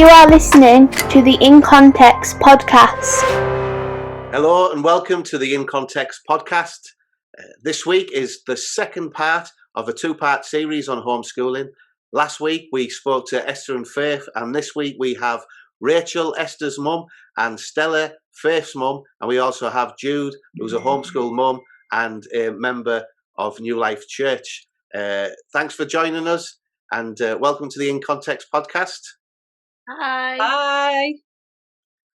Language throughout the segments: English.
You are listening to the In Context podcast. Hello and welcome to the In Context podcast. This week is the second part of a two-part series on homeschooling. Last week we spoke to Esther and Faith, and this week we have Rachel, Esther's mum, and Stella, Faith's mum, and we also have Jude, who's a homeschool mum and a member of New Life Church. Thanks for joining us, and welcome to the In Context podcast. Hi. Hi.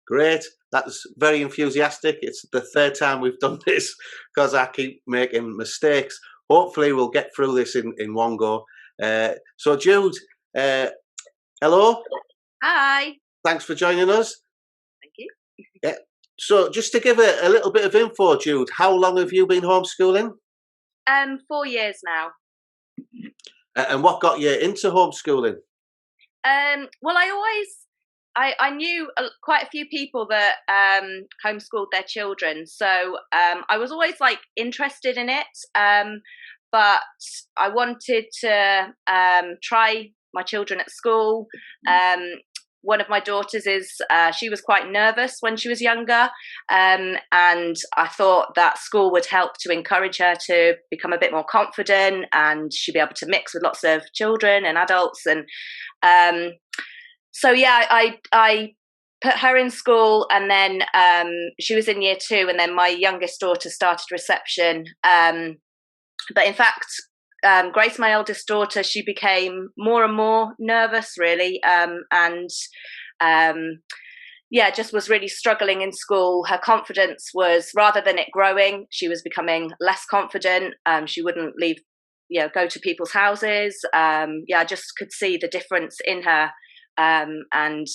Great. That's very enthusiastic. It's the third time we've done this because I keep making mistakes. Hopefully we'll get through this in one go. So Jude, hello. Hi. Thanks for joining us. Thank you. Yeah. So just to give a little bit of info, Jude, how long have you been homeschooling? 4 years now. And what got you into homeschooling? Well, I knew quite a few people that homeschooled their children, so I was always interested in it, but I wanted to try my children at school. One of my daughters she was quite nervous when she was younger, and I thought that school would help to encourage her to become a bit more confident, and she'd be able to mix with lots of children and adults. And so yeah, I put her in school, and then she was in year 2, and then my youngest daughter started reception. But in fact, Grace, my eldest daughter, she became more and more nervous, really, and just was really struggling in school. Her confidence was, rather than it growing, she was becoming less confident. She wouldn't go to people's houses. I just could see the difference in her, and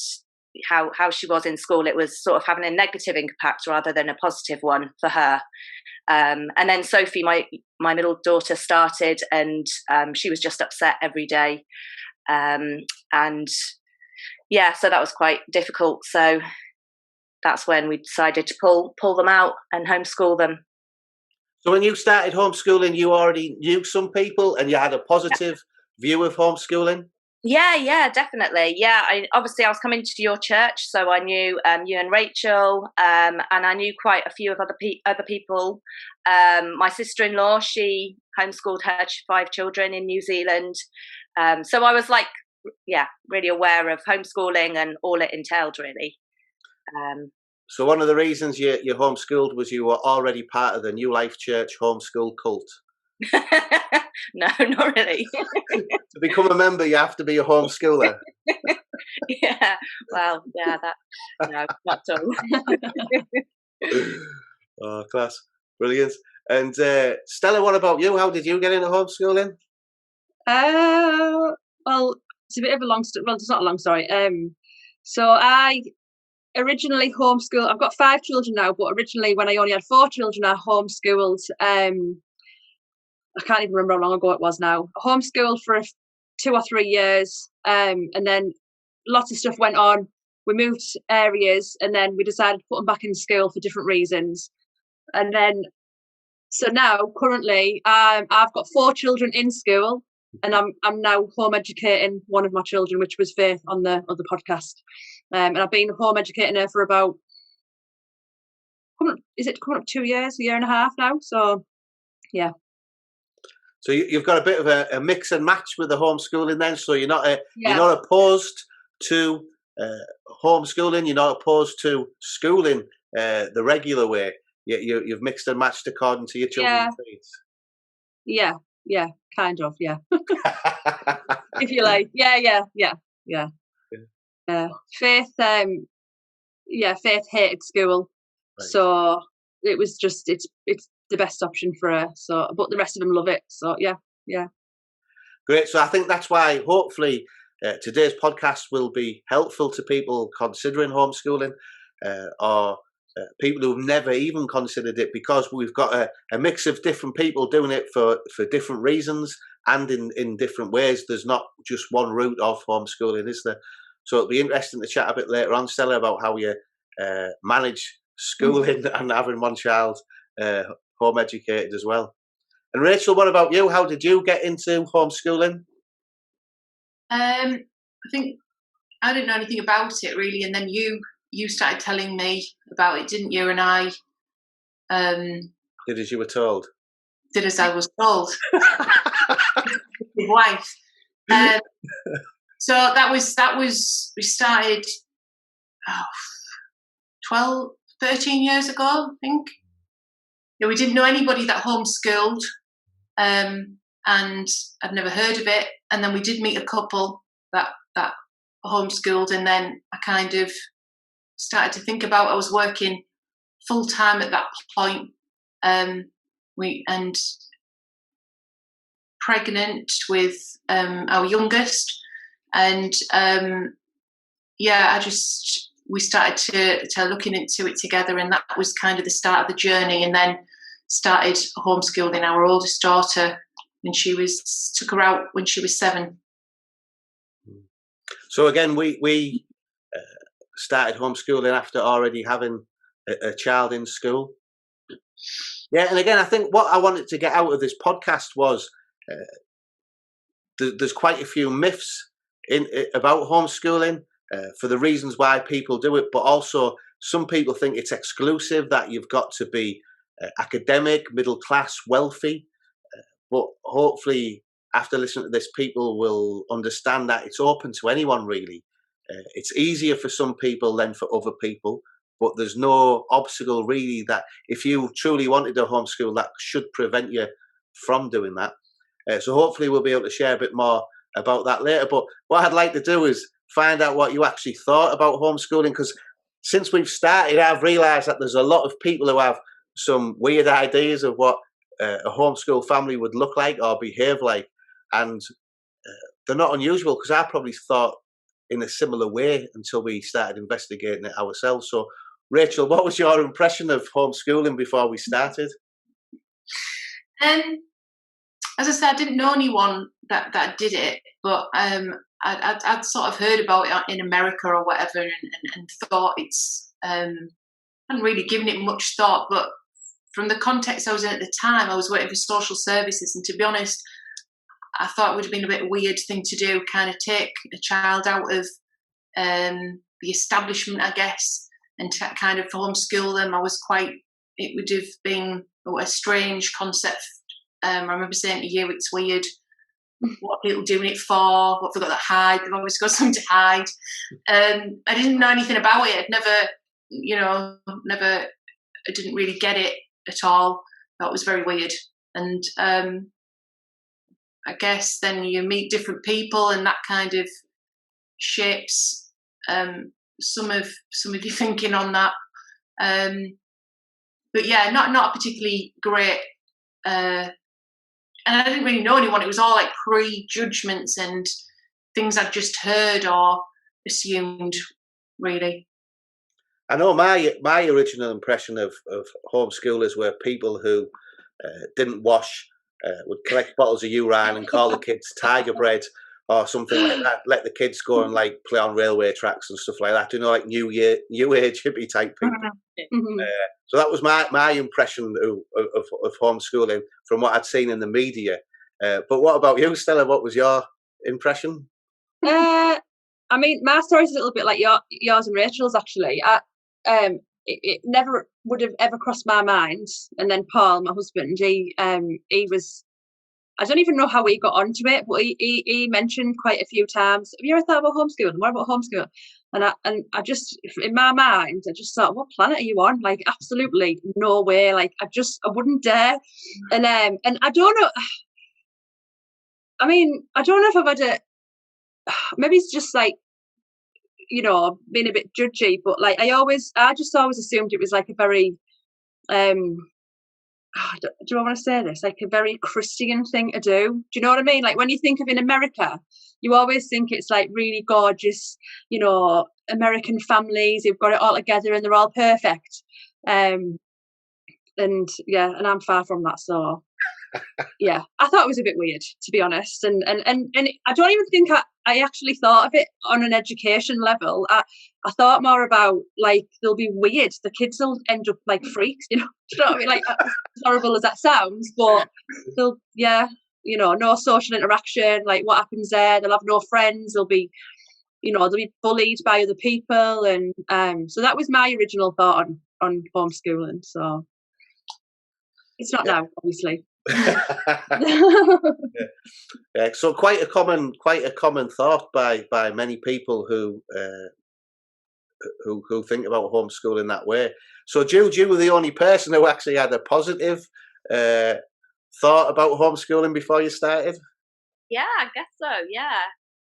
how she was in school. It was sort of having a negative impact rather than a positive one for her. And then Sophie, my middle daughter, started, and she was just upset every day. So that was quite difficult. So that's when we decided to pull them out and homeschool them. So when you started homeschooling, you already knew some people and you had a positive view of homeschooling? Yeah, definitely. Yeah, I was coming to your church, so I knew you and Rachel, and I knew quite a few of other people. My sister-in-law, she homeschooled her 5 children in New Zealand, so I was really aware of homeschooling and all it entailed, really. So one of the reasons you homeschooled was you were already part of the New Life Church homeschool cult. No, not really. To become a member, you have to be a homeschooler. Yeah, well, yeah, no, not at all. Oh, class. Brilliant. And Stella, what about you? How did you get into homeschooling? Well, it's a bit of a long story. Well, it's not a long story. So I originally homeschooled. I've got 5 children now, but originally when I only had 4 children, I homeschooled. I can't even remember how long ago it was now. I homeschooled for 2 or 3 years, and then lots of stuff went on. We moved areas, and then we decided to put them back in school for different reasons. And then, so now currently, I've got 4 children in school, and I'm now home educating one of my children, which was Faith on the other podcast. And I've been home educating her for about coming up 2 years, a year and a half now. So yeah. So you've got a bit of a mix and match with the homeschooling then. So you're not opposed to homeschooling. You're not opposed to schooling the regular way. You've mixed and matched according to your children's needs. Yeah, kind of, yeah. If you like, yeah. Faith, Faith hated school, right. So it was just it's the best option for her. So, but the rest of them love it. So yeah. Great. So I think that's why hopefully today's podcast will be helpful to people considering homeschooling, or people who've never even considered it, because we've got a mix of different people doing it for different reasons and in different ways. There's not just one route of homeschooling, is there? So it'll be interesting to chat a bit later on, Stella, about how you manage schooling and having one child home educated as well. And Rachel, what about you? How did you get into homeschooling? I think I didn't know anything about it really, and then you started telling me about it, didn't you? And I did as you were told. Did as I was told. His wife. So that was we started 13 years ago, I think. Yeah, we didn't know anybody that homeschooled, and I'd never heard of it. And then we did meet a couple that homeschooled, and then I kind of started to think about. I was working full time at that point, and pregnant with our youngest, and we started to looking into it together, and that was kind of the start of the journey. And then started homeschooling our oldest daughter, and took her out when she was 7. So again, we started homeschooling after already having a child in school. Yeah, and again, I think what I wanted to get out of this podcast was there's quite a few myths about homeschooling for the reasons why people do it, but also some people think it's exclusive, that you've got to be academic, middle class, wealthy. But hopefully, after listening to this, people will understand that it's open to anyone, really. It's easier for some people than for other people, but there's no obstacle, really, that if you truly wanted to homeschool, that should prevent you from doing that. So hopefully we'll be able to share a bit more about that later. But what I'd like to do is find out what you actually thought about homeschooling, because since we've started, I've realised that there's a lot of people who have some weird ideas of what a homeschool family would look like or behave like, and they're not unusual, because I probably thought in a similar way until we started investigating it ourselves. So Rachel, what was your impression of homeschooling before we started? As I said, I didn't know anyone that did it, but I'd sort of heard about it in America or whatever, and thought it's I hadn't really given it much thought. But from the context I was in at the time, I was working for social services, and to be honest, I thought it would have been a bit weird thing to do, kind of take a child out of the establishment, I guess, and to kind of homeschool them. It would have been a strange concept. I remember saying to you, it's weird. What are people doing it for? What have they got to hide? They've always got something to hide. I didn't know anything about it. I didn't really get it at all. That was very weird. And I guess then you meet different people, and that kind of shapes some of your thinking on that. But yeah, not a particularly great. And I didn't really know anyone. It was all like prejudgments and things I'd just heard or assumed, really. I know my original impression of homeschoolers were people who didn't wash, would collect bottles of urine and call the kids tiger bread or something like that. Let the kids go and like play on railway tracks and stuff like that. You know, like new age hippie type people. Mm-hmm. So that was my impression of homeschooling from what I'd seen in the media. But what about you, Stella? What was your impression? I mean, my story's a little bit like yours and Rachel's, actually. It never would have ever crossed my mind. And then Paul, my husband, he was, I don't even know how he got onto it, but he mentioned quite a few times, have you ever thought about homeschooling? What about homeschool? And I just, in my mind, I just thought, what planet are you on? Like, absolutely no way. Like, I wouldn't dare. And I don't know. I mean, I don't know if I've had maybe it's just like, you know, being a bit judgy, but like, I just always assumed it was like a very, do I want to say this? Like a very Christian thing to do. Do you know what I mean? Like when you think of in America, you always think it's like really gorgeous, you know, American families who've got it all together and they're all perfect. And yeah, and I'm far from that. So yeah, I thought it was a bit weird, to be honest. And I don't even think I actually thought of it on an education level. I thought more about like they'll be weird. The kids will end up like freaks, you know. Do you know what I mean? Like as horrible as that sounds, but they'll no social interaction. Like what happens there? They'll have no friends. They'll be they'll be bullied by other people, and so that was my original thought on homeschooling. So it's not now, obviously. Yeah, so quite a common thought by many people who think about homeschooling that way. So Jude, you were the only person who actually had a positive thought about homeschooling before you started. Yeah, I guess so. Yeah,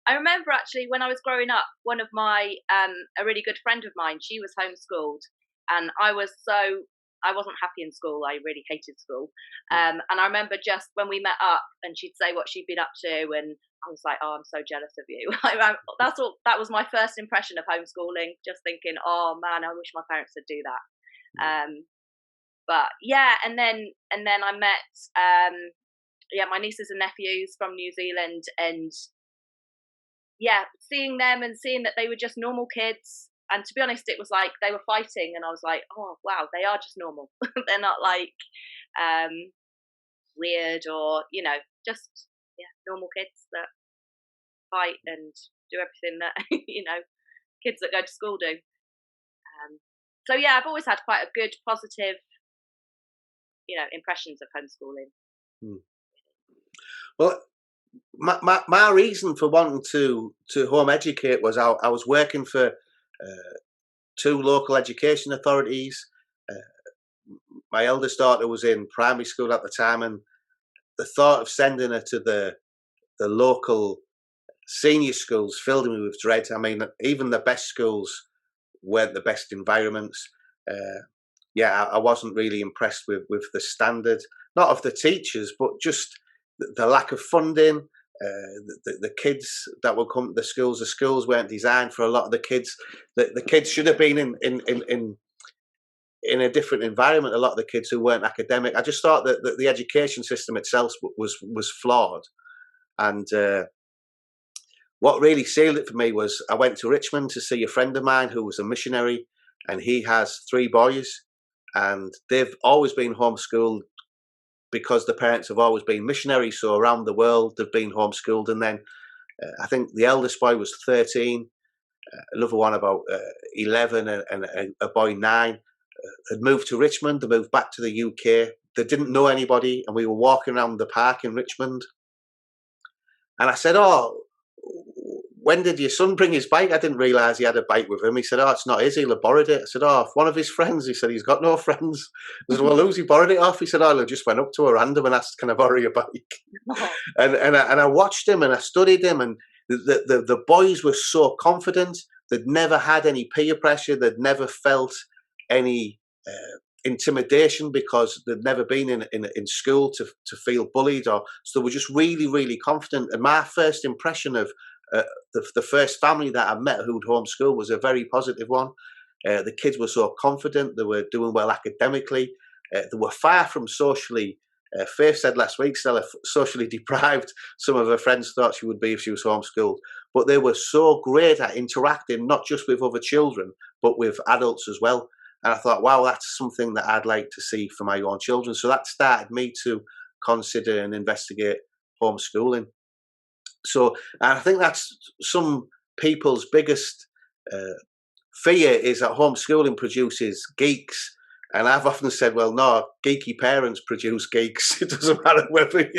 I remember actually when I was growing up, one of my a really good friend of mine, she was homeschooled, and I wasn't happy in school. I really hated school. And I remember just when we met up and she'd say what she'd been up to, and I was like, oh, I'm so jealous of you. That was my first impression of homeschooling, just thinking, oh man, I wish my parents would do that. But yeah, and then I met my nieces and nephews from New Zealand, and yeah, seeing them and seeing that they were just normal kids. And to be honest, it was like they were fighting, and I was like, oh wow, they are just normal. They're not like weird or just normal kids that fight and do everything that kids that go to school do. So yeah, I've always had quite a good positive impressions of homeschooling. Well, my reason for wanting to home educate was I was working for 2 local education authorities. My eldest daughter was in primary school at the time, and the thought of sending her to the local senior schools filled me with dread. I mean, even the best schools weren't the best environments. I wasn't really impressed with the standard, not of the teachers, but just the lack of funding. The kids that would come to the schools weren't designed for a lot of the kids. The kids should have been in a different environment. A lot of the kids who weren't academic. I just thought that the education system itself was flawed. And what really sealed it for me was I went to Richmond to see a friend of mine who was a missionary, and he has 3 boys, and they've always been homeschooled because the parents have always been missionaries. So around the world they've been homeschooled. And then I think the eldest boy was 13, another one about 11, and a boy 9 had moved to Richmond. They moved back to the UK. They didn't know anybody, and we were walking around the park in Richmond. And I said, oh, when did your son bring his bike? I didn't realise he had a bike with him. He said, oh, it's not his, he'll have borrowed it. I said, oh, one of his friends. He said, he's got no friends. I said, well, who's he borrowed it off? He said, oh, I just went up to a random and asked, can I borrow your bike? And I watched him and I studied him, and the boys were so confident. They'd never had any peer pressure. They'd never felt any intimidation because they'd never been in school to feel bullied, or so they were just really, really confident. And my first impression of the first family that I met who'd homeschool was a very positive one. The kids were so confident. They were doing well academically. They were far from socially. Faith said last week, Stella, socially deprived. Some of her friends thought she would be if she was homeschooled. But they were so great at interacting, not just with other children, but with adults as well. And I thought, wow, that's something that I'd like to see for my own children. So that started me to consider and investigate homeschooling. So I think that's some people's biggest fear, is that homeschooling produces geeks. And I've often said, well, no, geeky parents produce geeks. It doesn't matter whether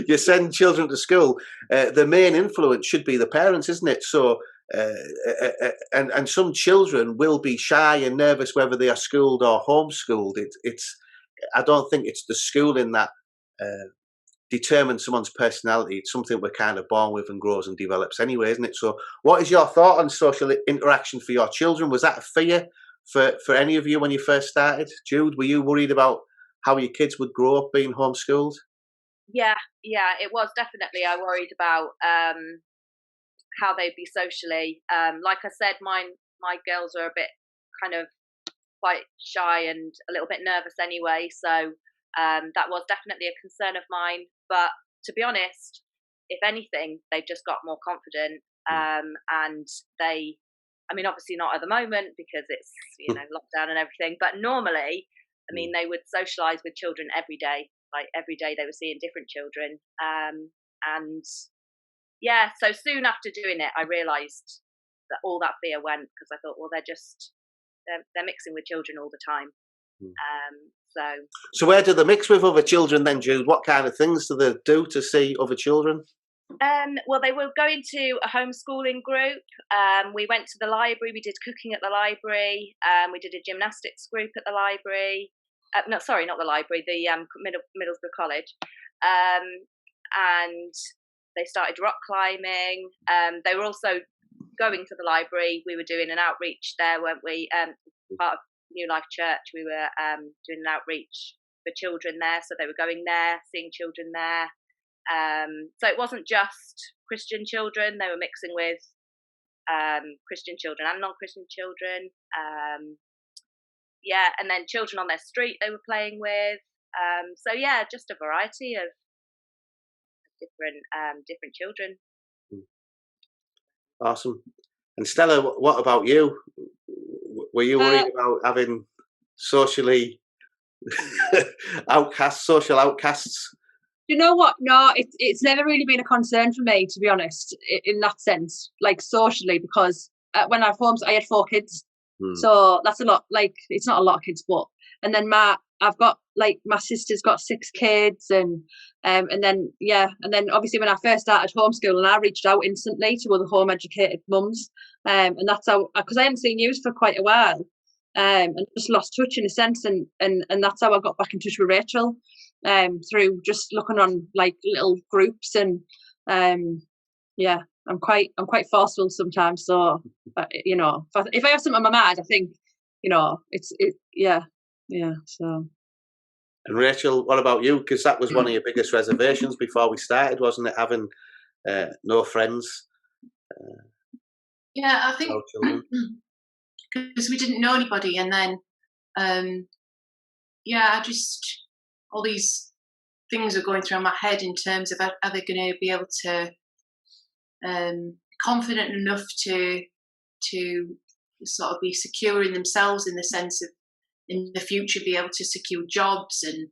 you send children to school. The main influence should be the parents, isn't it? So, and some children will be shy and nervous whether they are schooled or homeschooled. I don't think it's the schooling that determines someone's personality. It's something we're kind of born with and grows and develops anyway, isn't it? So what is your thought on social interaction for your children? Was that a fear for any of you when you first started? Jude, were you worried about how your kids would grow up being homeschooled? Yeah, it was definitely. I worried about how they'd be socially. Like I said, my girls are a bit kind of quite shy and a little bit nervous anyway, so that was definitely a concern of mine. But to be honest, if anything, they've just got more confident, and they, I mean, obviously not at the moment because it's lockdown and everything, but normally, I mean, they would socialise with children every day. Like every day they were seeing different children, and yeah, so soon after doing it, I realised all that fear went, because I thought, well, they're mixing with children all the time. So where do they mix with other children then, Jude? What kind of things do they do to see other children? Well, they were going to a homeschooling group. We went to the library. We did cooking at the library. We did a gymnastics group at the library. No, sorry, not the library. The Middlesbrough College. And they started rock climbing. They were also going to the library. We were doing an outreach there, weren't we? Part of New Life Church. We were doing an outreach for children there. So they were going there, seeing children there. So it wasn't just Christian children. They were mixing with Christian children and non-Christian children. And then children on their street they were playing with. So yeah, just a variety of different children. Awesome. And Stella, what about you? Were you worried about having socially social outcasts? You know what? No, it's never really been a concern for me, to be honest, in that sense, like socially, because when I had 4 kids. So that's a lot. Like, it's not a lot of kids, but, and then I've got, like, my sister's got 6 kids, and then obviously when I first started homeschooling, I reached out instantly to other home educated mums, and that's how, because I hadn't seen you for quite a while, and just lost touch in a sense, and that's how I got back in touch with Rachel, through just looking on like little groups, and I'm quite forceful sometimes, so if I have something on my mind, I think so. And Rachel, what about you? Because that was one of your biggest reservations before we started, wasn't it? Having no friends. Yeah, I think because we didn't know anybody, and then I just, all these things are going through my head in terms of, are they going to be able to confident enough to sort of be secure in themselves, in the sense of in the future be able to secure jobs, and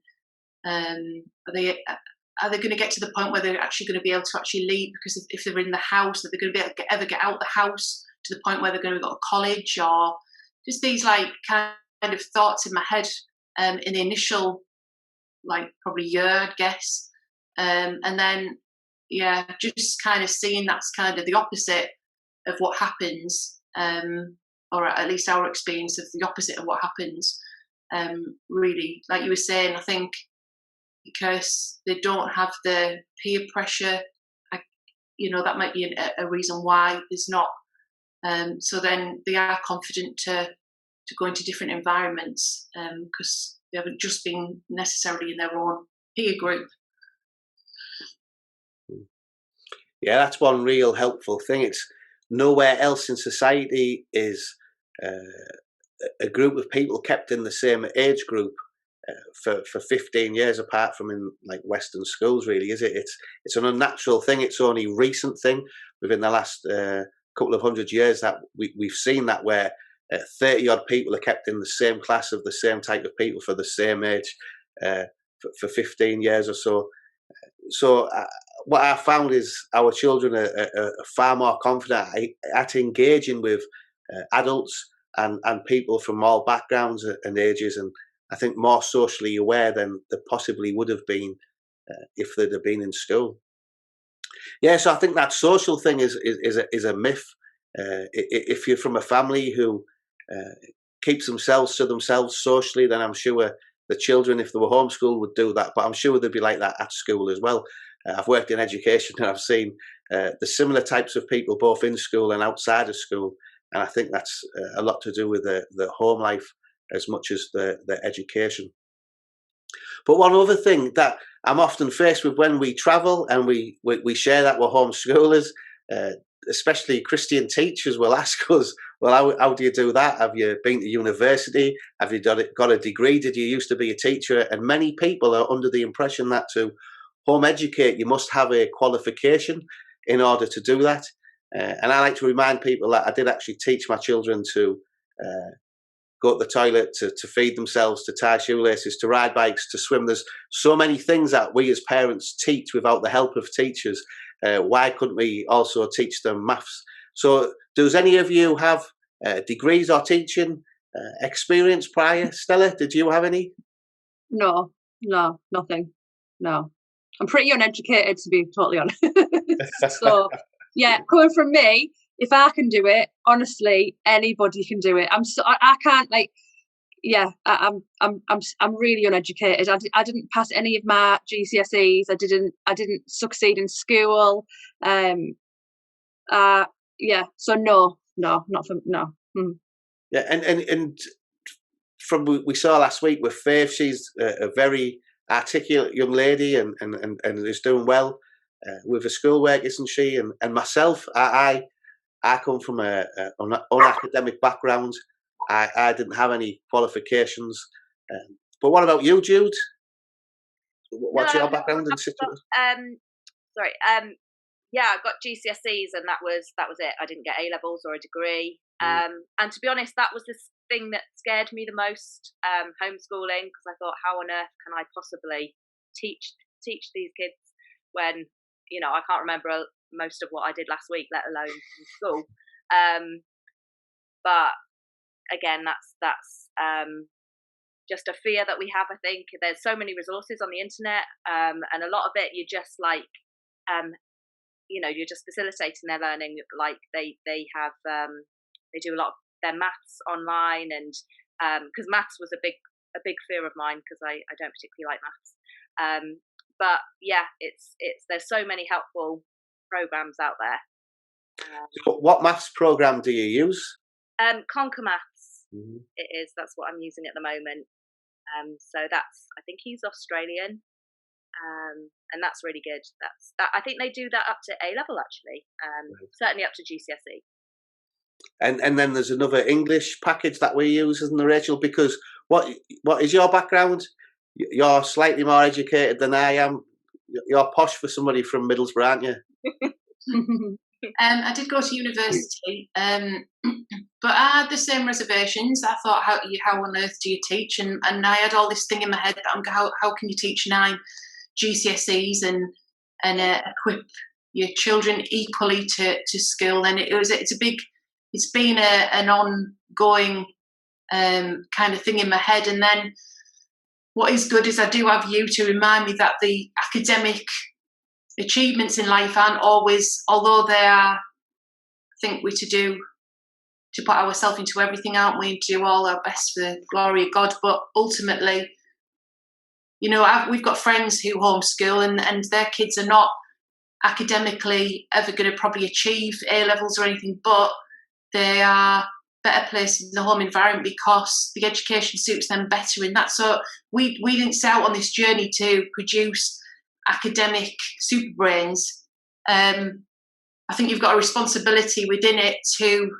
are they going to get to the point where they're actually going to be able to actually leave, because if they're in the house, are they going to be able to ever get out the house to the point where they're going to go to college, or just these like kind of thoughts in my head in the initial like probably year, I'd guess, and then just kind of seeing that's kind of the opposite of what happens, or at least our experience of the opposite of what happens. Really, like you were saying, I think because they don't have the peer pressure, that might be a reason why there's not. So then they are confident to go into different environments, because they haven't just been necessarily in their own peer group. Yeah, that's one real helpful thing. It's nowhere else in society is a group of people kept in the same age group for 15 years, apart from in like Western schools, really, is it? It's an unnatural thing. It's only a recent thing within the last couple of 100 years that we've seen that, where 30 odd people are kept in the same class of the same type of people for the same age for 15 years or so. So what I found is our children are far more confident at engaging with adults and people from all backgrounds and ages, and I think more socially aware than they possibly would have been if they'd have been in school. Yeah, so I think that social thing is a myth. If you're from a family who keeps themselves to themselves socially, then I'm sure the children, if they were homeschooled, would do that. But I'm sure they'd be like that at school as well. I've worked in education, and I've seen the similar types of people both in school and outside of school. And I think that's a lot to do with the home life as much as the education. But one other thing that I'm often faced with when we travel and we share that we're homeschoolers, especially Christian teachers will ask us, well, how do you do that? Have you been to university? Have you got a degree? Did you used to be a teacher? And many people are under the impression that to home educate, you must have a qualification in order to do that. And I like to remind people that I did actually teach my children to go to the toilet, to feed themselves, to tie shoelaces, to ride bikes, to swim. There's so many things that we as parents teach without the help of teachers. Why couldn't we also teach them maths? So Does any of you have degrees or teaching experience prior? Stella, did you have any? No, nothing. No. I'm pretty uneducated, to be totally honest. So, yeah, coming from me, if I can do it, honestly, anybody can do it. I can't, like, yeah, I'm really uneducated. I didn't pass any of my GCSEs. I didn't succeed in school. Yeah, so no, not for no. Yeah, and from what we saw last week with Faith, she's a very articulate young lady and is doing well with her schoolwork, isn't she? And myself, I come from an unacademic background. I didn't have any qualifications. But what about you, Jude? What's your background and situation? Sorry. Yeah, I got GCSEs, and that was it. I didn't get A levels or a degree. And to be honest, that was the thing that scared me the most. Homeschooling, because I thought, how on earth can I possibly teach these kids when I can't remember most of what I did last week, let alone in school. But again, that's just a fear that we have. I think there's so many resources on the internet, and a lot of it you're just like. You're just facilitating their learning. Like they have, they do a lot of their maths online, and because maths was a big fear of mine because I don't particularly like maths. But yeah, it's there's so many helpful programs out there. What maths program do you use? Conquer Maths. It is. That's what I'm using at the moment. So I think he's Australian. And that's really good. I think they do that up to A level actually. Certainly up to GCSE. And then there's another English package that we use, isn't there, Rachel? Because what is your background? You're slightly more educated than I am. You're posh for somebody from Middlesbrough, aren't you? I did go to university, but I had the same reservations. I thought, how on earth do you teach? And I had all this thing in my head that how can you teach 9 GCSEs and equip your children equally to school? And it's been an ongoing kind of thing in my head. And then what is good is I do have you to remind me that the academic achievements in life aren't always, although they are, I think we're to put ourselves into everything, aren't we, and to do all our best for the glory of God. But ultimately, we've got friends who homeschool and their kids are not academically ever going to probably achieve A levels or anything, but they are better placed in the home environment because the education suits them better in that. So we didn't set out on this journey to produce academic super brains. I think you've got a responsibility within it to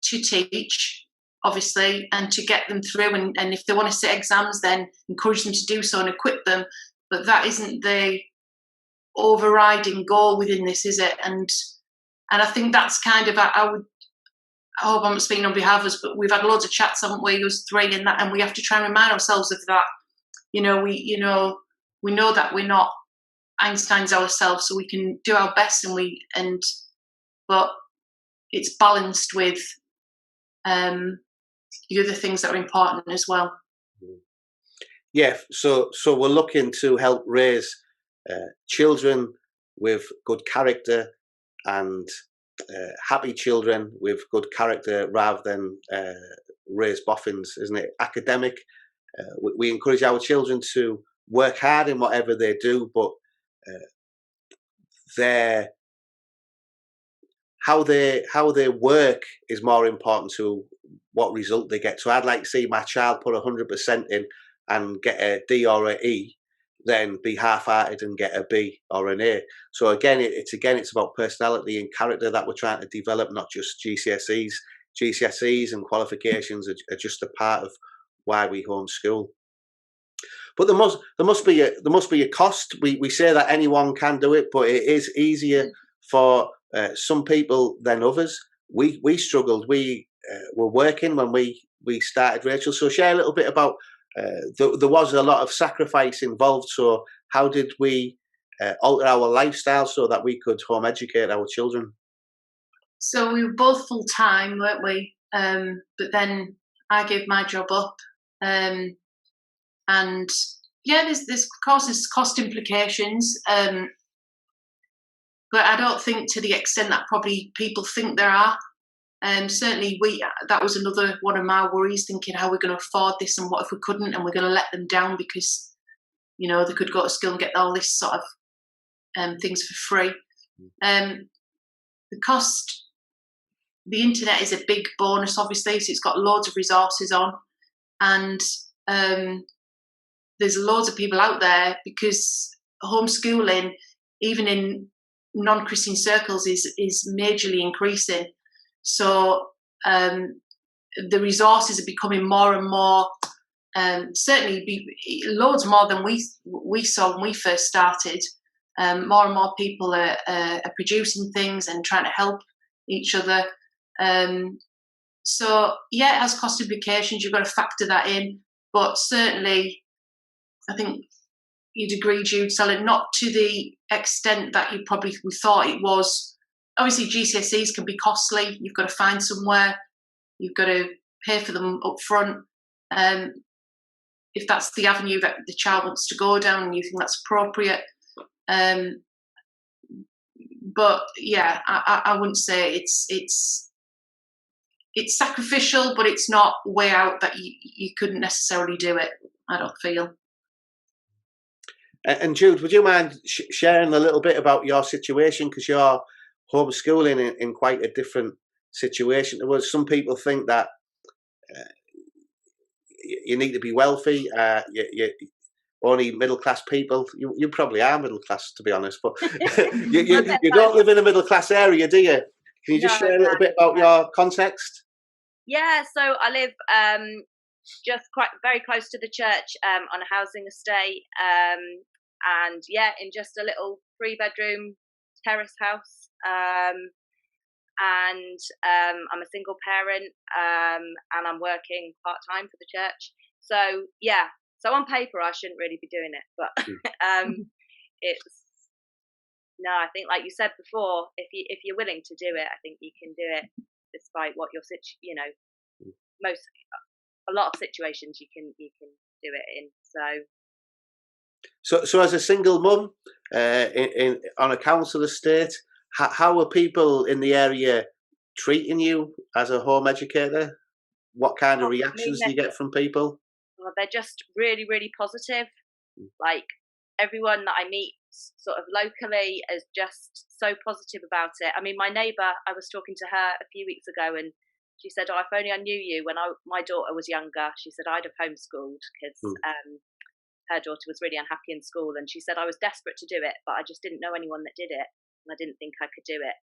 teach, obviously, and to get them through, and if they want to sit exams, then encourage them to do so and equip them. But that isn't the overriding goal within this, is it? And I think that's kind of, I hope I'm not speaking on behalf of us, but we've had loads of chats, haven't we, us three, and we have to try and remind ourselves of that. We know that we're not Einsteins ourselves, so we can do our best, but it's balanced with the other things that are important as well. Yeah, so we're looking to help raise children with good character and happy children with good character rather than raise boffins, isn't it? Academic. We encourage our children to work hard in whatever they do, but how they work is more important to what result they get. So I'd like to see my child put 100% in and get a D or a E, then be half-hearted and get a B or an A. So again, it's about personality and character that we're trying to develop, not just GCSEs. GCSEs and qualifications are just a part of why we homeschool. But there must be a cost. We say that anyone can do it, but it is easier for some people than others. We struggled. We were working when we started, Rachel. So share a little bit about. There was a lot of sacrifice involved. So how did we alter our lifestyle so that we could home educate our children? So we were both full time, weren't we? But then I gave my job up, and yeah, there's of course there's cost implications, but I don't think to the extent that probably people think there are. Certainly, that was another one of my worries, thinking how we're going to afford this, and what if we couldn't, and we're going to let them down because they could go to school and get all this sort of things for free. The cost, the internet is a big bonus, obviously, so it's got loads of resources on, and there's loads of people out there, because homeschooling, even in non-Christian circles, is majorly increasing. So the resources are becoming more and more, certainly loads more than we saw when we first started. More and more people are producing things and trying to help each other. So yeah, it has cost implications. You've got to factor that in. But certainly, I think you'd agree, Jude, Stella, not to the extent that we thought it was. Obviously, GCSEs can be costly. You've got to find somewhere. You've got to pay for them up front. If that's the avenue that the child wants to go down and you think that's appropriate. But yeah, I wouldn't say it's sacrificial, but it's not way out that you couldn't necessarily do it, I don't feel. And Jude, would you mind sharing a little bit about your situation, because you're homeschooling in quite a different situation? Some people think that you need to be wealthy, you only middle class people. You probably are middle class, to be honest, but you don't live in a middle class area, do you? Can you just share a little bit about your context? Yeah, so I live just very close to the church, on a housing estate, and yeah, in just a little 3-bedroom terrace house, and I'm a single parent, and I'm working part-time for the church. So yeah, so on paper I shouldn't really be doing it, but I think, like you said before, if you're willing to do it, I think you can do it despite what your a lot of situations you can do it in. So as a single mum on a council estate, how are people in the area treating you as a home educator? What kind of reactions do you get from people? Well, they're just really, really positive. Like, everyone that I meet sort of locally is just so positive about it. I mean, my neighbour, I was talking to her a few weeks ago, and she said, "Oh, if only I knew you when my daughter was younger." She said, "I'd have homeschooled because her daughter was really unhappy in school." And she said, "I was desperate to do it, but I just didn't know anyone that did it, and I didn't think I could do it."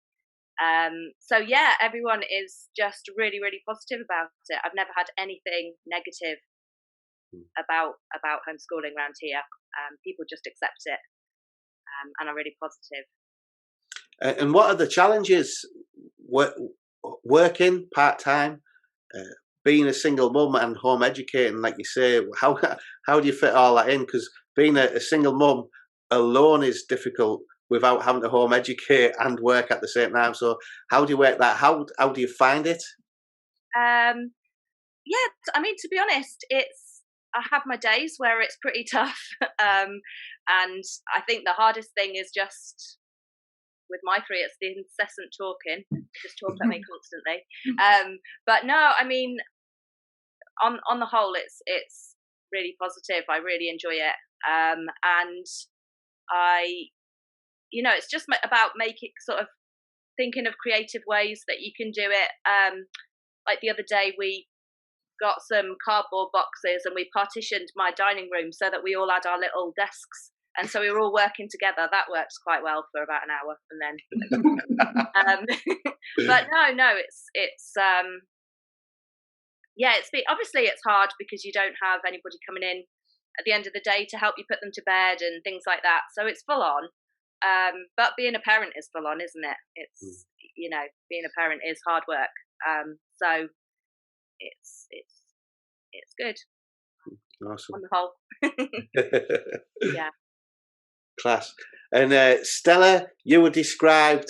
So yeah, everyone is just really, really positive about it. I've never had anything negative about homeschooling around here. People just accept it, and are really positive. And what are the challenges working part-time, being a single mum and home educating, like you say? How do you fit all that in? Because being a single mum alone is difficult without having to home educate and work at the same time. So how do you work that? How do you find it? Yeah, I mean, to be honest, I have my days where it's pretty tough, and I think the hardest thing is just with my 3, it's the incessant talking. They just talk at me constantly. But no, I mean, on the whole, it's really positive. I really enjoy it, and it's just about sort of thinking of creative ways that you can do it. Like the other day, we got some cardboard boxes and we partitioned my dining room so that we all had our little desks, and so we were all working together. That works quite well for about an hour, and then but no, it's obviously it's hard because you don't have anybody coming in at the end of the day to help you put them to bed and things like that, so it's full on. But being a parent is full on, isn't it? It's being a parent is hard work, so it's good. Awesome. On the whole. Yeah. Class. And Stella, you were described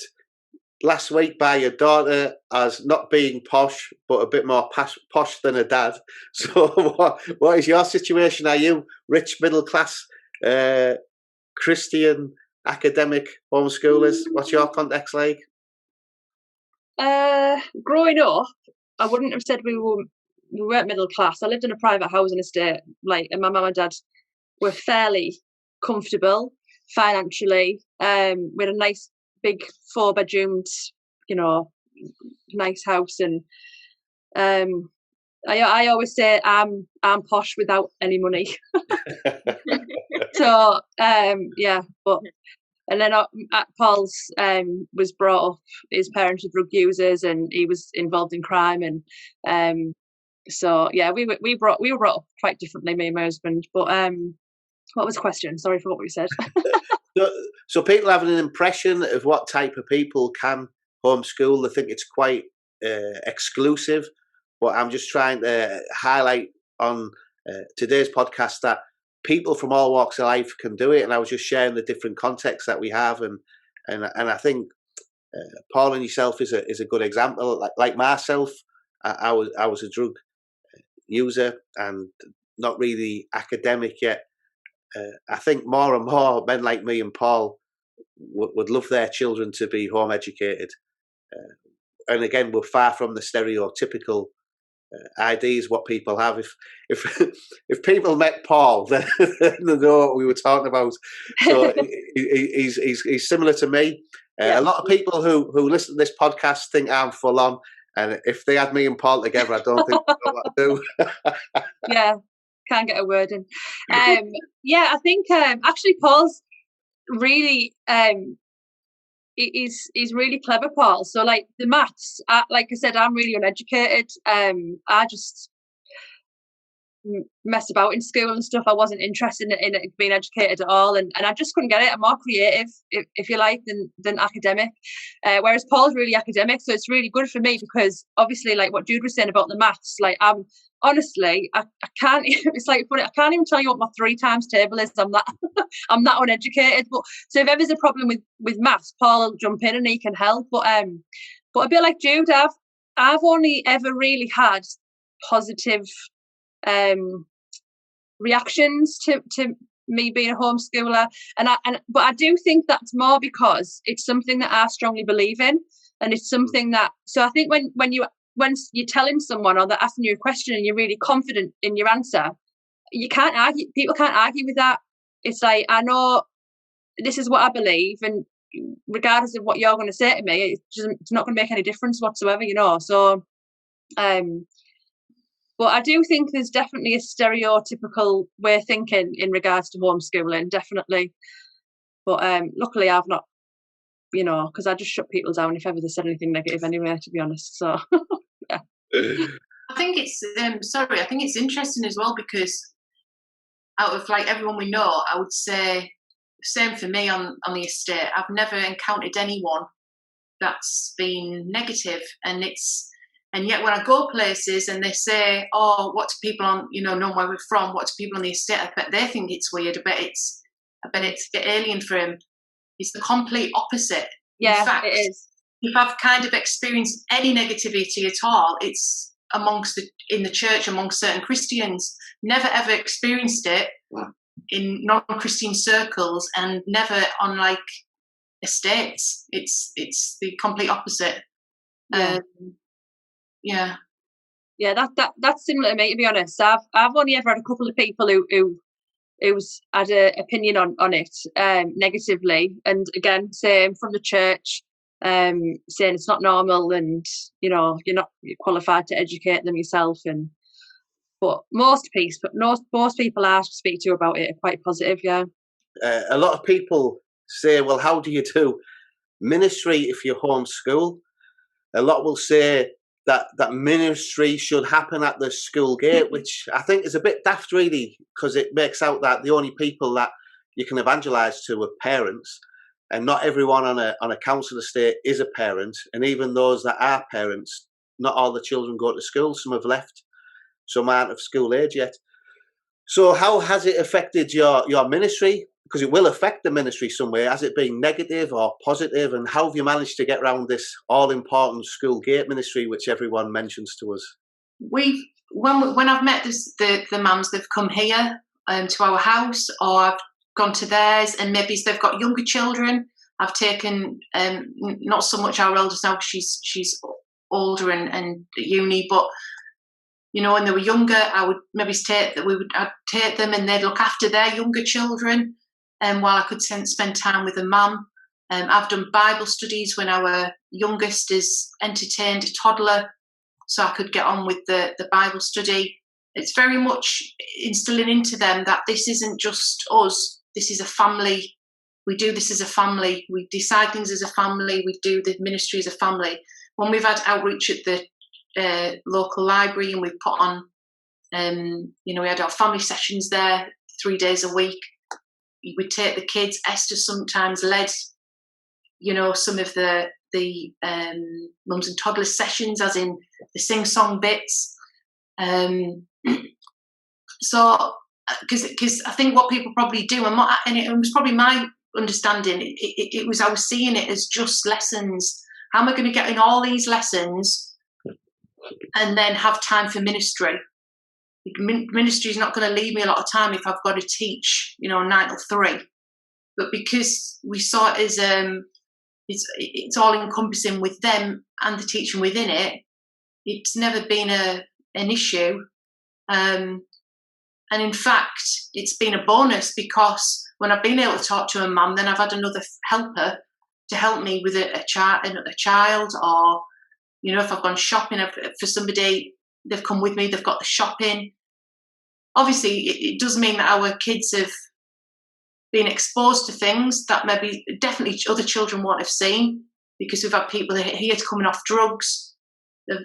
last week by your daughter as not being posh, but a bit more posh than her dad. So what is your situation? Are you rich, middle class, Christian, academic homeschoolers? What's your context like? Growing up, I wouldn't have said we weren't middle class. I lived in a private housing estate, and my mum and dad were fairly comfortable financially. We had a nice big 4-bedroomed, nice house, and I always say I'm posh without any money. So but. And then Paul's was brought up, his parents were drug users and he was involved in crime. And so, yeah, we were brought up quite differently, me and my husband. But what was the question? Sorry for what we said. So people have an impression of what type of people can homeschool. They think it's quite exclusive. But I'm just trying to highlight on today's podcast that people from all walks of life can do it, and I was just sharing the different contexts that we have, and I think Paul and yourself is a good example. Like myself, I was a drug user and not really academic yet. I think more and more men like me and Paul would love their children to be home educated, and again, we're far from the stereotypical ideas what people have. If people met Paul, then they know what we were talking about. So he's similar to me. A lot of people who listen to this podcast think I'm full on, and if they had me and Paul together, I don't think they know what to do. Yeah, can't get a word in. I think actually Paul's really he's really clever, Paul. So like the maths, like I said, I'm really uneducated. I just mess about in school and stuff. I wasn't interested in it being educated at all, and I just couldn't get it. I'm more creative, if you like, than academic. Whereas Paul's really academic, so it's really good for me because obviously, like what Jude was saying about the maths, like honestly, I can't. It's like funny. I can't even tell you what my 3 times table is. I'm that uneducated. But so if ever there's a problem with maths, Paul will jump in and he can help. But a bit like Jude, I've only ever really had positive reactions to me being a homeschooler, but I do think that's more because it's something that I strongly believe in, and it's something that. So I think when you're telling someone or they're asking you a question and you're really confident in your answer, you can't argue. People can't argue with that. It's like, I know this is what I believe, and regardless of what you're going to say to me, it's not going to make any difference whatsoever, So, but I do think there's definitely a stereotypical way of thinking in regards to homeschooling, definitely. But luckily I've not, because I just shut people down if ever they said anything negative anyway, to be honest. So, yeah. I think it's I think it's interesting as well because out of like everyone we know, I would say same for me on the estate. I've never encountered anyone that's been negative, and yet when I go places and they say, "Oh, what do people on know where we're from? What do people on the estate?" I bet they think it's weird. I bet it's a bit alien for him. It's the complete opposite. Yeah, in fact, it is. If I've kind of experienced any negativity at all, it's in the church amongst certain Christians. Never ever experienced it in non-Christian circles, and never on like estates. It's the complete opposite. Yeah. That's similar to me, to be honest. I've only ever had a couple of people who's had an opinion on it negatively, and again, same from the church, saying it's not normal, and you're not qualified to educate them yourself. But most people I speak to about it are quite positive. Yeah. A lot of people say, "Well, how do you do ministry if you homeschool?" A lot will say that ministry should happen at the school gate, which I think is a bit daft, really, because it makes out that the only people that you can evangelise to are parents, and not everyone on a council estate is a parent, and even those that are parents, not all the children go to school. Some have left, some aren't of school age yet. So how has it affected your ministry? because it will affect the ministry some way. Has it been negative or positive? And how have you managed to get around this all-important school gate ministry, which everyone mentions to us? When I've met the mums, they've come here to our house, or I've gone to theirs, and maybe they've got younger children. I've taken not so much our eldest now, because she's older and at uni, but when they were younger, I would maybe I'd take them, and they'd look after their younger children, while I could spend time with a mum. I've done Bible studies when our youngest is entertained a toddler, so I could get on with the Bible study. It's very much instilling into them that this isn't just us, this is a family. We do this as a family. We decide things as a family. We do the ministry as a family. When we've had outreach at the local library, and we've put on, we had our family sessions there 3 days a week. We'd take the kids. Esther sometimes led, some of the mums and toddlers sessions, as in the sing-song bits. So, because I think what people probably do, and it was probably my understanding, it was, I was seeing it as just lessons. How am I going to get in all these lessons and then have time for ministry? Ministry is not going to leave me a lot of time if I've got to teach, 9 till 3. But because we saw it as it's all encompassing with them and the teaching within it, it's never been an issue. And in fact, it's been a bonus, because when I've been able to talk to a mum, then I've had another helper to help me with a child, or, if I've gone shopping for somebody, they've come with me, they've got the shopping. Obviously, it does mean that our kids have been exposed to things that maybe definitely other children won't have seen, because we've had people here coming off drugs,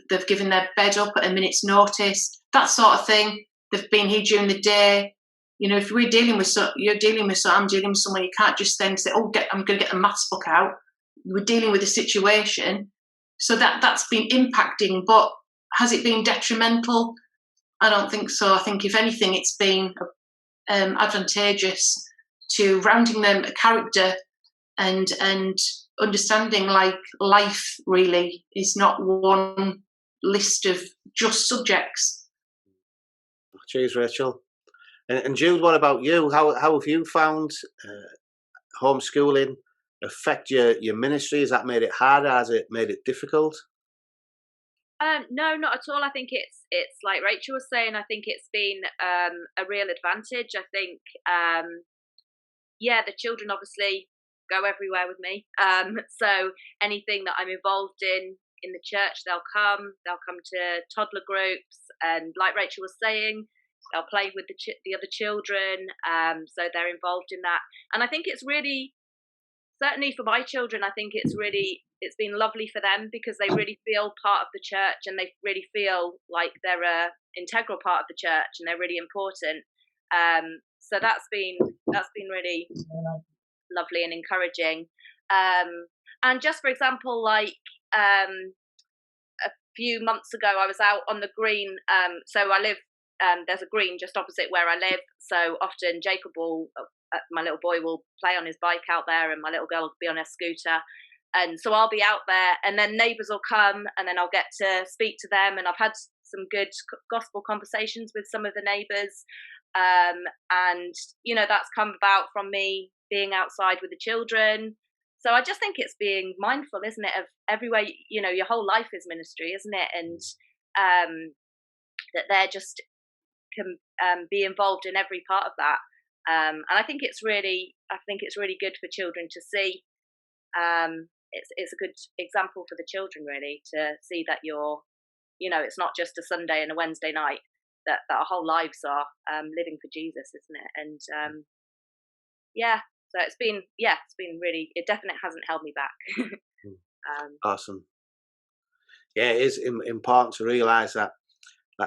they've given their bed up at a minute's notice, that sort of thing. They've been here during the day. If we're dealing with I'm dealing with someone, you can't just then say, I'm going to get the maths book out. We're dealing with a situation. So that's been impacting, but has it been detrimental? I don't think so. I think if anything, it's been advantageous to rounding them a character and understanding, like, life really is not one list of just subjects. Cheers, Rachel. And Jude, what about you? How have you found homeschooling affect your ministry? Has that made it harder? Has it made it difficult? No, not at all. I think it's like Rachel was saying. I think it's been a real advantage. I think, the children obviously go everywhere with me. So anything that I'm involved in the church, they'll come to toddler groups, and like Rachel was saying, they'll play with the other children. So they're involved in that, and I think it's really, certainly for my children, I think it's been lovely for them, because they really feel part of the church, and they really feel like they're a integral part of the church, and they're really important. So that's been really lovely and encouraging. And just for example, like a few months ago, I was out on the green. So I live, there's a green just opposite where I live. So often Jacob my little boy will play on his bike out there, and my little girl will be on her scooter. And so I'll be out there, and then neighbours will come, and then I'll get to speak to them. And I've had some good gospel conversations with some of the neighbours. And, that's come about from me being outside with the children. So I just think it's being mindful, isn't it, of everywhere, your whole life is ministry, isn't it? And that they're just can be involved in every part of that. And I think it's really good for children to see. It's a good example for the children, really, to see that it's not just a Sunday and a Wednesday night, that our whole lives are living for Jesus, isn't it? And so it's been really, it definitely hasn't held me back. Awesome. Yeah, it is important to realise that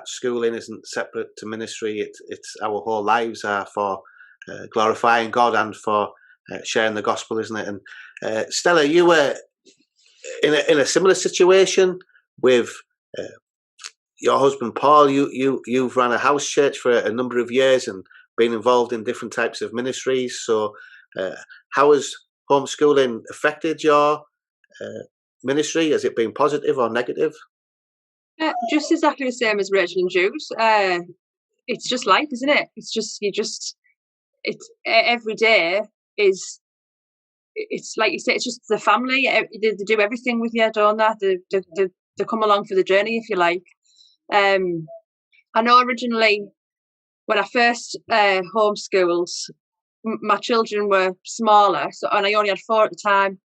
schooling isn't separate to ministry. It's our whole lives are for glorifying God and for sharing the gospel, isn't it? And Stella, you were in a similar situation with your husband Paul. You've run a house church for a number of years, and been involved in different types of ministries. So how has homeschooling affected your ministry? Has it been positive or negative? Just exactly the same as Rachel and Jude. It's just life, isn't it? It's every day is, it's like you say, it's just the family. They do everything with you, don't they? They come along for the journey, if you like. I know originally when I first homeschooled, my children were smaller, and I only had 4 at the time,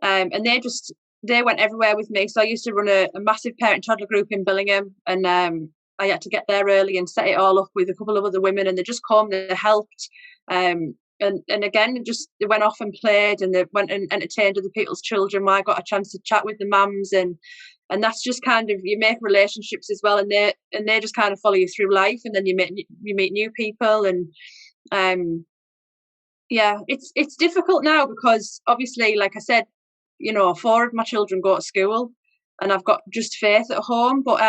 and they went everywhere with me. So I used to run a massive parent toddler group in Billingham, and I had to get there early and set it all up with a couple of other women, and they just come, they helped, and again, they went off and played, and they went and entertained other people's children. I got a chance to chat with the mums, and that's just kind of, you make relationships as well, and they just kind of follow you through life, and then you meet new people, and yeah, it's difficult now because obviously, like I said, 4 of my children go to school, and I've got just Faith at home, but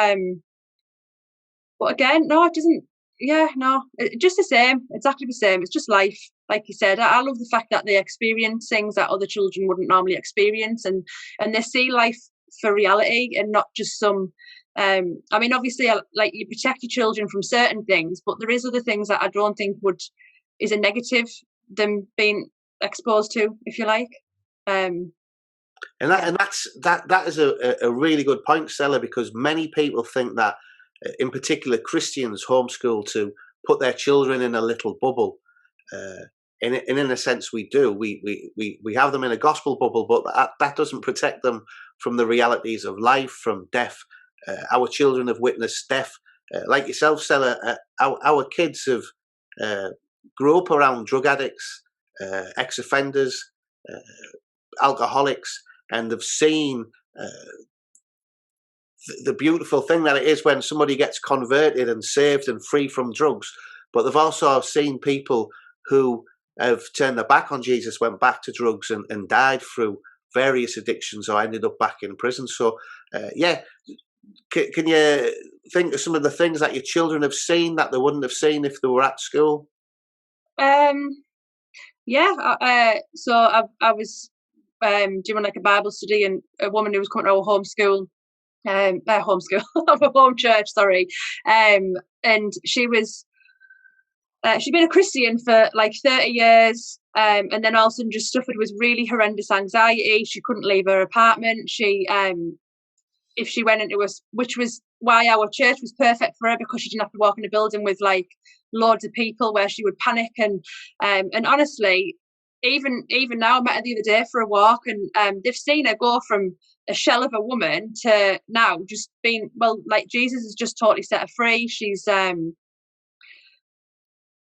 again, no, it doesn't. Yeah, no, just the same, exactly the same. It's just life, like you said. I love the fact that they experience things that other children wouldn't normally experience, and they see life for reality and not just some. I mean, obviously, like, you protect your children from certain things, but there is other things that I don't think is a negative them being exposed to, if you like. And that is a really good point, Stella, because many people think that, in particular, Christians homeschool to put their children in a little bubble. And in a sense, we do. We have them in a gospel bubble, but that doesn't protect them from the realities of life, from death. Our children have witnessed death. Like yourself, Stella, our kids have grew up around drug addicts, ex-offenders, alcoholics, and have seen the beautiful thing that it is when somebody gets converted and saved and free from drugs. But they've also seen people who have turned their back on Jesus, went back to drugs, and died through various addictions, or ended up back in prison. So, can you think of some of the things that your children have seen that they wouldn't have seen if they were at school? So I was doing like a Bible study, and a woman who was coming to our homeschool, our home church, sorry, and she was. She'd been a Christian for like 30 years, and then all of a sudden just suffered with really horrendous anxiety. She couldn't leave her apartment. She, if she went into which was why our church was perfect for her, because she didn't have to walk in a building with like loads of people where she would panic. And honestly, even now, I met her the other day for a walk, and they've seen her go from a shell of a woman to now just being, well, like Jesus has just totally set her free. She's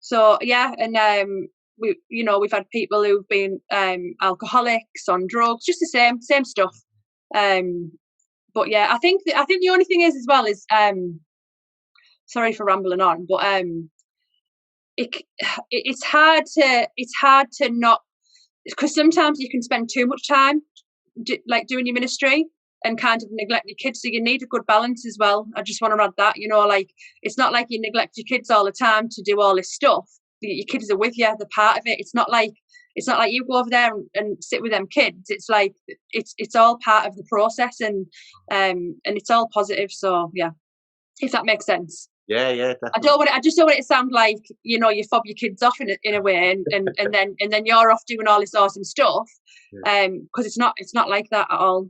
So yeah, and we've had people who've been alcoholics, on drugs, just the same stuff. But yeah, I think the only thing is as well is sorry for rambling on, but it's hard to not, because sometimes you can spend too much time like doing your ministry and kind of neglect your kids, so you need a good balance as well. I just want to add that, like, it's not like you neglect your kids all the time to do all this stuff. Your kids are with you, they're part of it. It's not like you go over there and sit with them kids. It's like it's all part of the process, and it's all positive. So yeah, if that makes sense. Yeah, definitely. I just don't want it to sound like you fob your kids off in a way, and then you're off doing all this awesome stuff, because it's not like that at all.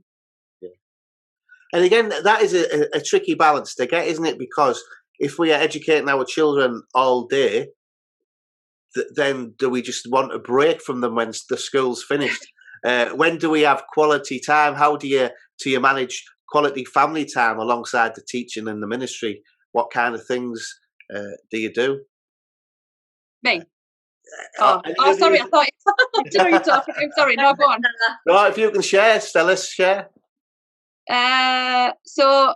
And again, that is a tricky balance to get, isn't it? Because if we are educating our children all day, then do we just want a break from them when the school's finished? When do we have quality time? How do you manage quality family time alongside the teaching and the ministry? What kind of things do you do? Me? Sorry, I thought you were talking. I'm sorry, no, go on. No, if you can share, Stella, share. So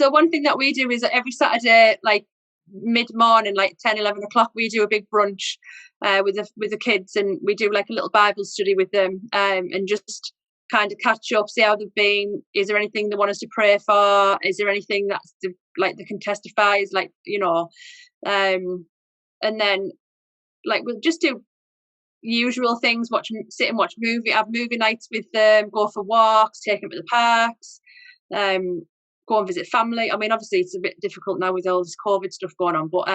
one thing that we do is that every Saturday, like mid-morning, like 10, 11 o'clock, we do a big brunch with the kids, and we do like a little Bible study with them, and just kind of catch up, see how they've been. Is there anything they want us to pray for? Is there anything that's they can testify? Is and then like we'll just do usual things, sit and watch have movie nights with them, go for walks, take them to the parks, go and visit family. I mean, obviously it's a bit difficult now with all this COVID stuff going on, but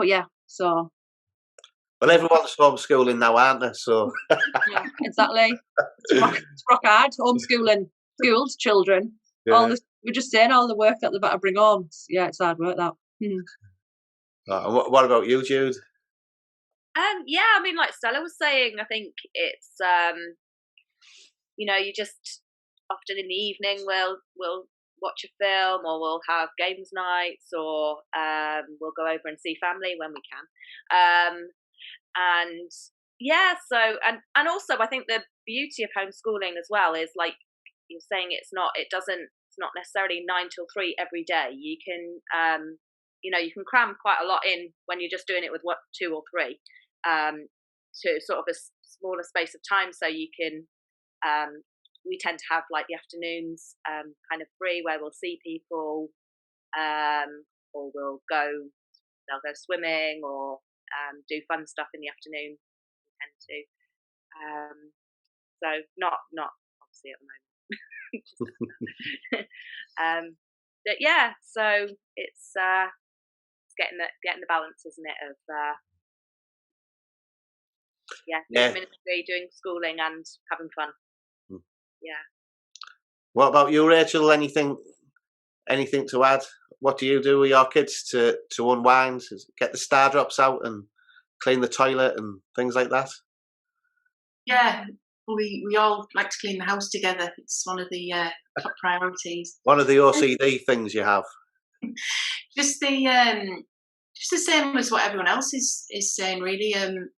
yeah, so. Well, everyone's homeschooling now, aren't they? So yeah, exactly. It's rock hard homeschooling schools, children. yeah. We're just saying all the work that they've got to bring home. It's hard work that. What about you, Jude? Yeah, I mean, like Stella was saying, I think it's you just often in the evening we'll watch a film, or we'll have games nights, or we'll go over and see family when we can. And yeah, so and also I think the beauty of homeschooling as well is, like you're saying, it's not necessarily 9 till 3 every day. You can you can cram quite a lot in when you're just doing it with 2 or 3 to sort of a smaller space of time. So you can we tend to have like the afternoons kind of free, where we'll see people, or they'll go swimming, or do fun stuff in the afternoon. We tend to, so not obviously at the moment. But yeah, so it's getting the balance, isn't it, of doing ministry, doing schooling, and having fun. Yeah. What about you, Rachel? Anything to add? What do you do with your kids to unwind? Get the star drops out and clean the toilet and things like that? Yeah, we all like to clean the house together. It's one of the top priorities. One of the OCD things you have. Just the same as what everyone else is saying, really. And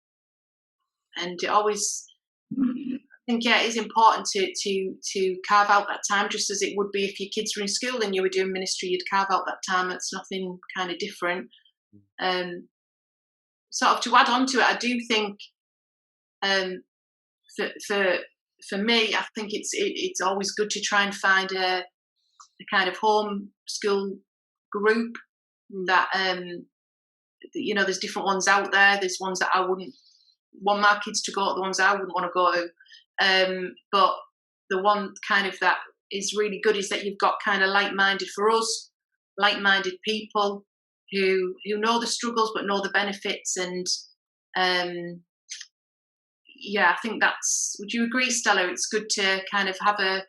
it always, I think, it is important to carve out that time, just as it would be if your kids were in school and you were doing ministry. You'd carve out that time. It's nothing kind of different. Sort of to add on to it, I do think for me, I think it's always good to try and find a kind of homeschool group that there's different ones out there. There's ones that I wouldn't want my kids to go to, the ones I wouldn't want to go to. But the one kind of that is really good is that you've got kind of like-minded people who know the struggles but know the benefits. And I think would you agree, Stella? It's good to kind of have a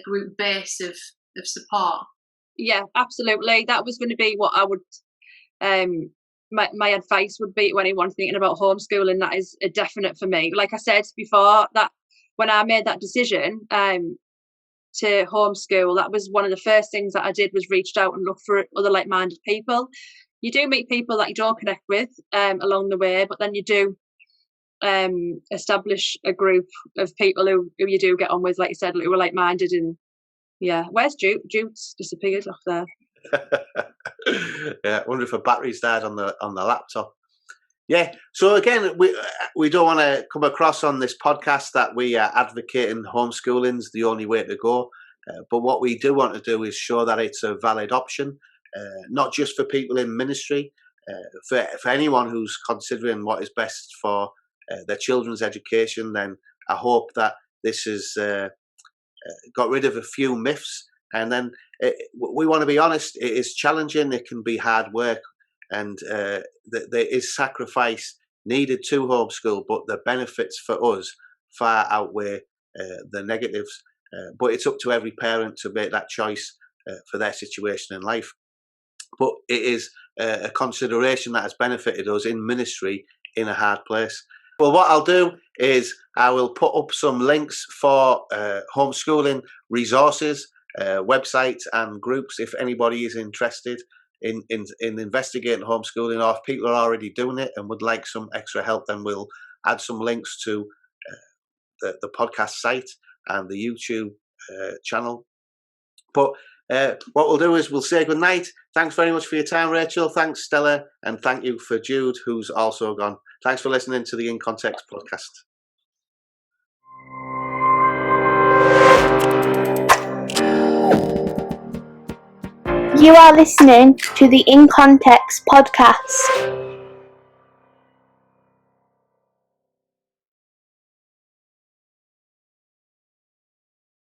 group base of support. Yeah, absolutely. That was going to be what I would my advice would be to anyone thinking about homeschooling. That is a definite for me. Like I said before, that when I made that decision to homeschool, that was one of the first things that I did, was reached out and look for other like-minded people. You do meet people that you don't connect with along the way, but then you do establish a group of people who you do get on with, like you said, who are like-minded. And yeah, where's Jude? Jude's disappeared off there. Yeah, I wonder if a battery's died on the laptop. Yeah, so again, we don't want to come across on this podcast that we are advocating homeschooling's the only way to go, but what we do want to do is show that it's a valid option, not just for people in ministry, for anyone who's considering what is best for their children's education. Then I hope that this has got rid of a few myths. And then we want to be honest, it is challenging, it can be hard work, and there is sacrifice needed to homeschool, but the benefits for us far outweigh the negatives. But it's up to every parent to make that choice for their situation in life. But it is a consideration that has benefited us in ministry in a hard place. Well, what I'll do is I will put up some links for homeschooling resources, websites and groups if anybody is interested in investigating homeschooling, or if people are already doing it and would like some extra help, then we'll add some links to the podcast site and the YouTube channel. But what we'll do is we'll say good night. Thanks very much for your time, Rachel. Thanks, Stella, and thank you for Jude, who's also gone. Thanks for listening to the In Context podcast. You are listening to the In Context podcast.